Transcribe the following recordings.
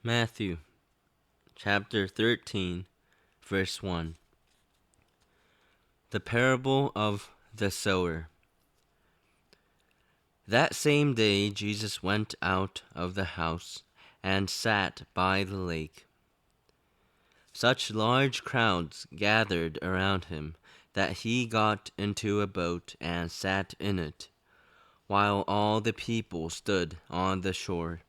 Matthew chapter 13, verse 1. The parable of the sower. That same day Jesus went out of the house and sat by the lake. Such large crowds gathered around him that he got into a boat and sat in it, while all the people stood on the shore.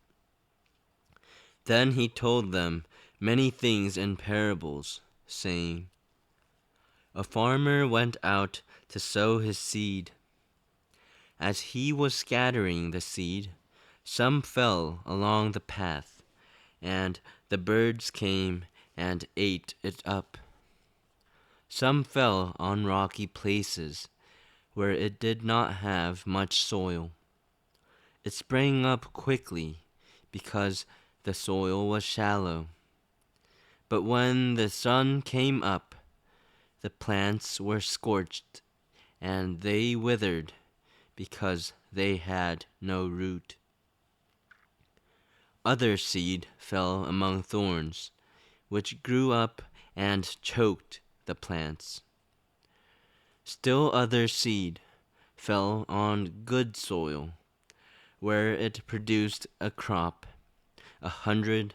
Then he told them many things in parables, saying, A farmer went out to sow his seed. As he was scattering the seed, some fell along the path, and the birds came and ate it up. Some fell on rocky places, where it did not have much soil. It sprang up quickly, because the soil was shallow. But when the sun came up, the plants were scorched, and they withered, because they had no root. Other seed fell among thorns, which grew up and choked the plants. Still other seed fell on good soil, where it produced a crop, 100,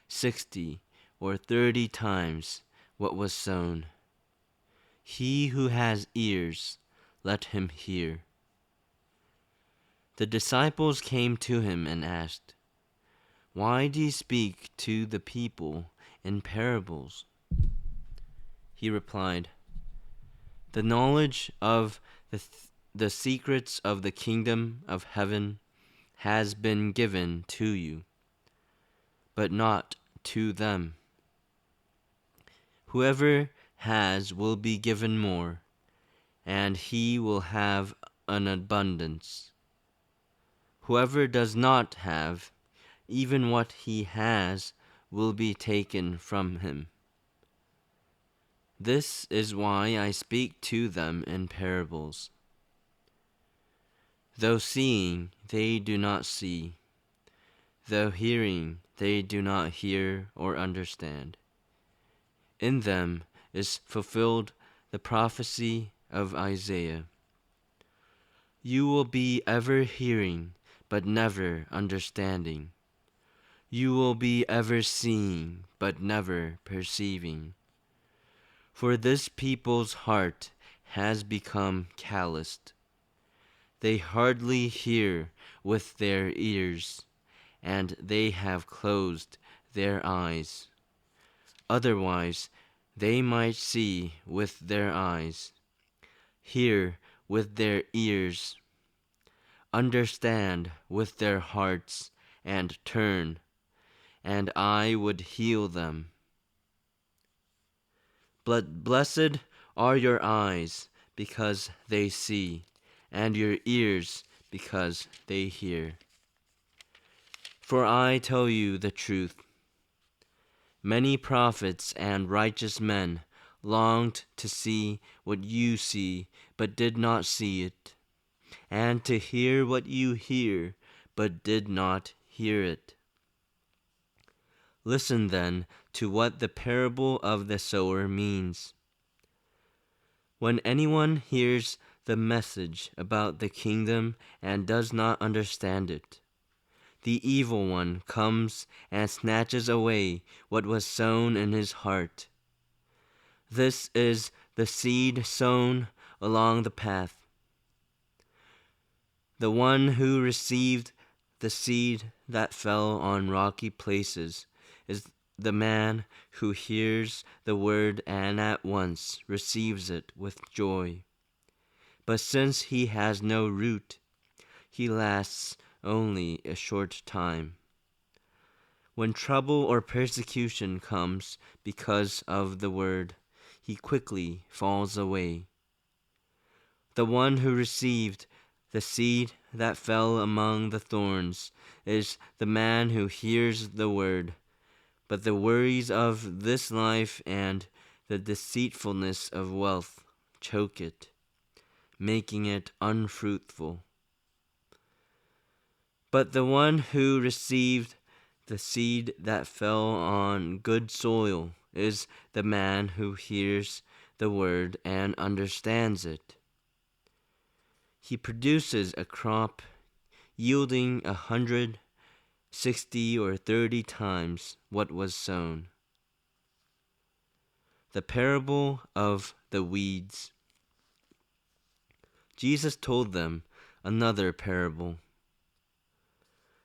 60, or 30 times what was sown. He who has ears, let him hear. The disciples came to him and asked, Why do you speak to the people in parables? He replied, The knowledge of the secrets of the kingdom of heaven has been given to you, but not to them. Whoever has will be given more, and he will have an abundance. Whoever does not have, even what he has will be taken from him. This is why I speak to them in parables. Though seeing, they do not see. Though hearing, they do not hear or understand. In them is fulfilled the prophecy of Isaiah. You will be ever hearing, but never understanding. You will be ever seeing, but never perceiving. For this people's heart has become calloused. They hardly hear with their ears, and they have closed their eyes. Otherwise, they might see with their eyes, hear with their ears, understand with their hearts, and turn, and I would heal them. Blessed are your eyes, because they see, and your ears, because they hear. For I tell you the truth. Many prophets and righteous men longed to see what you see, but did not see it, and to hear what you hear, but did not hear it. Listen then to what the parable of the sower means. When anyone hears the message about the kingdom and does not understand it, the evil one comes and snatches away what was sown in his heart. This is the seed sown along the path. The one who received the seed that fell on rocky places is the man who hears the word and at once receives it with joy. But since he has no root, he lasts only a short time. When trouble or persecution comes because of the word, he quickly falls away. The one who received the seed that fell among the thorns is the man who hears the word, but the worries of this life and the deceitfulness of wealth choke it, making it unfruitful. But the one who received The seed that fell on good soil is the man who hears the word and understands it. He produces a crop yielding 100, 60, or 30 times what was sown. The parable of the weeds. Jesus told them another parable.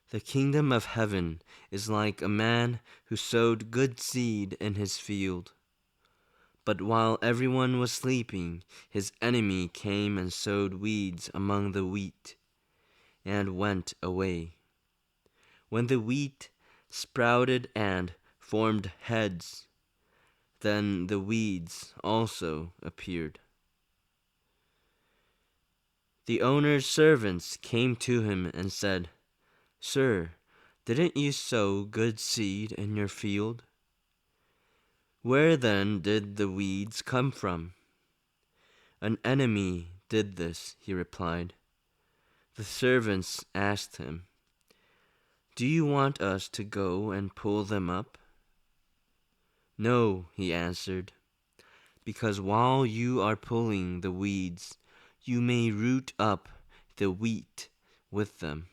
The kingdom of heaven is like a man who sowed good seed in his field. But while everyone was sleeping, his enemy came and sowed weeds among the wheat, and went away. When the wheat sprouted and formed heads, then the weeds also appeared. The owner's servants came to him and said, "Sir, didn't you sow good seed in your field? Where then did the weeds come from?" "An enemy did this," he replied. The servants asked him, "Do you want us to go and pull them up?" "No," he answered, "because while you are pulling the weeds, you may root up the wheat with them.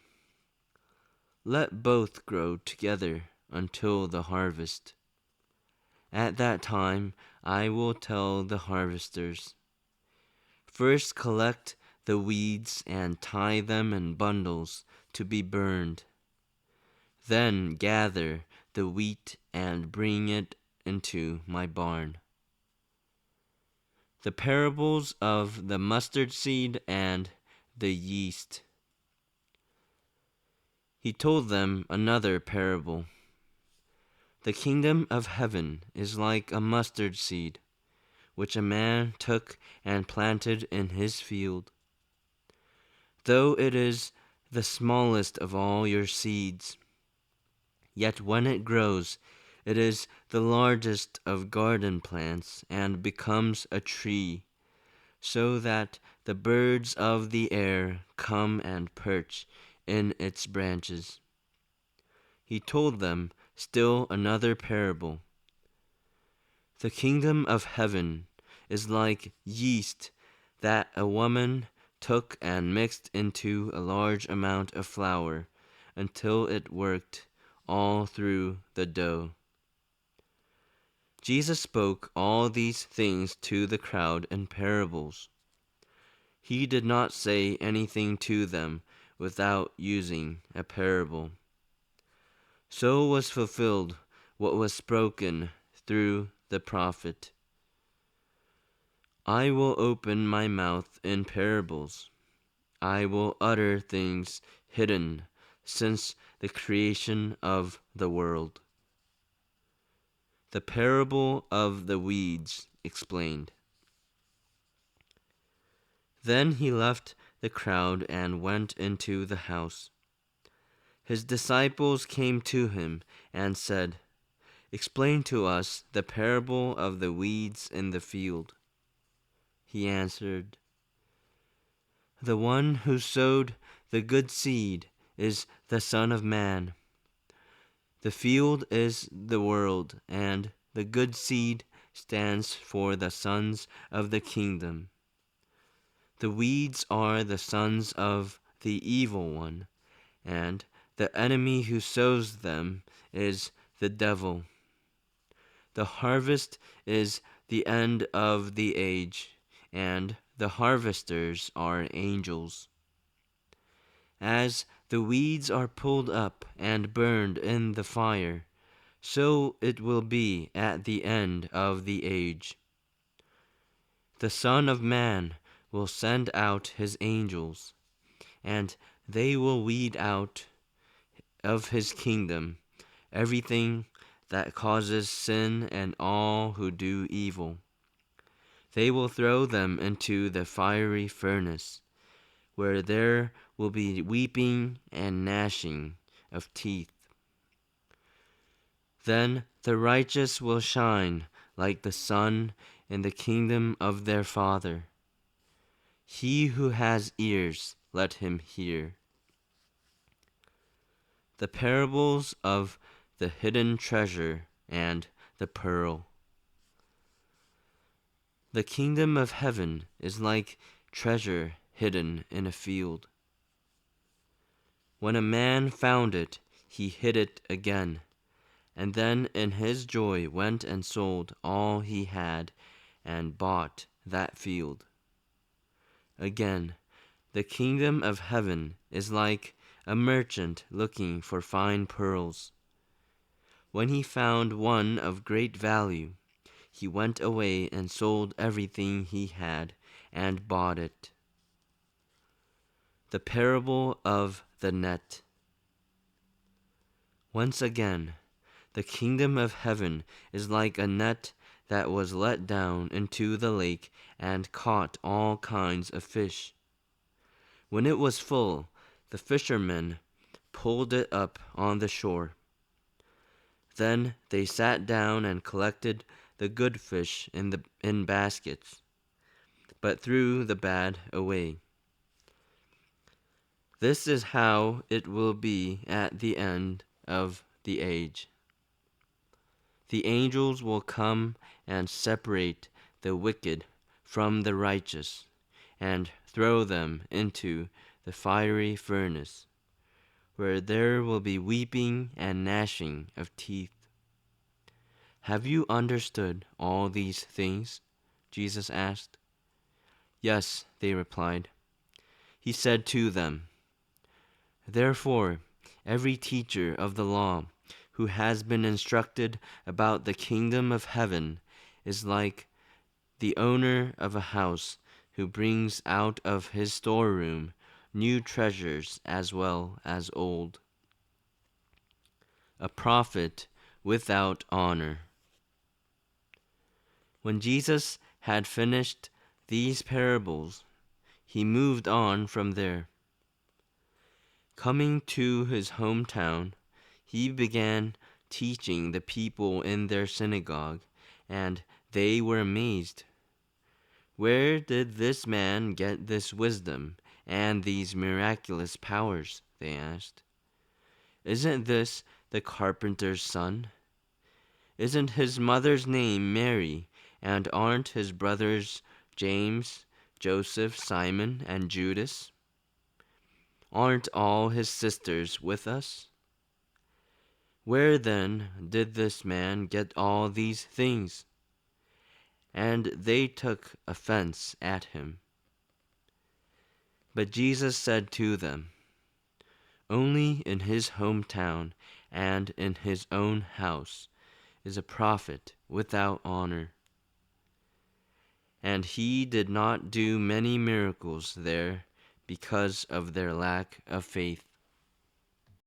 Let both grow together until the harvest. At that time I will tell the harvesters, 'First collect the weeds and tie them in bundles to be burned. Then gather the wheat and bring it into my barn.'" The parables of the mustard seed and the yeast. He told them another parable. The kingdom of heaven is like a mustard seed, which a man took and planted in his field. Though it is the smallest of all your seeds, yet when it grows, it is the largest of garden plants and becomes a tree, so that the birds of the air come and perch in its branches. He told them still another parable. The kingdom of heaven is like yeast that a woman took and mixed into a large amount of flour until it worked all through the dough. Jesus spoke all these things to the crowd in parables. He did not say anything to them without using a parable. So was fulfilled what was spoken through the prophet. "I will open my mouth in parables. I will utter things hidden since the creation of the world." The parable of the weeds explained. Then he left the crowd and went into the house. His disciples came to him and said, "Explain to us the parable of the weeds in the field." He answered, "The one who sowed the good seed is the Son of Man. The field is the world, and the good seed stands for the sons of the kingdom. The weeds are the sons of the evil one, and the enemy who sows them is the devil. The harvest is the end of the age, and the harvesters are angels. As the weeds are pulled up and burned in the fire, so it will be at the end of the age. The Son of Man will send out his angels, and they will weed out of his kingdom everything that causes sin and all who do evil. They will throw them into the fiery furnace, where there will be weeping and gnashing of teeth. Then the righteous will shine like the sun in the kingdom of their Father. He who has ears, let him hear. The parables of the hidden treasure and the pearl. The kingdom of heaven is like treasure hidden in a field. When a man found it, he hid it again, and then in his joy went and sold all he had and bought that field. Again, the kingdom of heaven is like a merchant looking for fine pearls. When he found one of great value, he went away and sold everything he had and bought it. The parable of the net. Once again, the kingdom of heaven is like a net that was let down into the lake and caught all kinds of fish. When it was full, the fishermen pulled it up on the shore. Then they sat down and collected the good fish in baskets, but threw the bad away. This is how it will be at the end of the age. The angels will come and separate the wicked from the righteous, and throw them into the fiery furnace, where there will be weeping and gnashing of teeth. Have you understood all these things? Jesus asked. Yes, they replied. He said to them, Therefore, every teacher of the law who has been instructed about the kingdom of heaven is like the owner of a house who brings out of his storeroom new treasures as well as old. A prophet without honor. When Jesus had finished these parables, he moved on from there. Coming to his hometown, he began teaching the people in their synagogue, and they were amazed. Where did this man get this wisdom and these miraculous powers? They asked. Isn't this the carpenter's son? Isn't his mother's name Mary, and aren't his brothers James, Joseph, Simon, and Judas? Aren't all his sisters with us? Where then did this man get all these things? And they took offense at him. But Jesus said to them, Only in his hometown and in his own house is a prophet without honor. And he did not do many miracles there because of their lack of faith.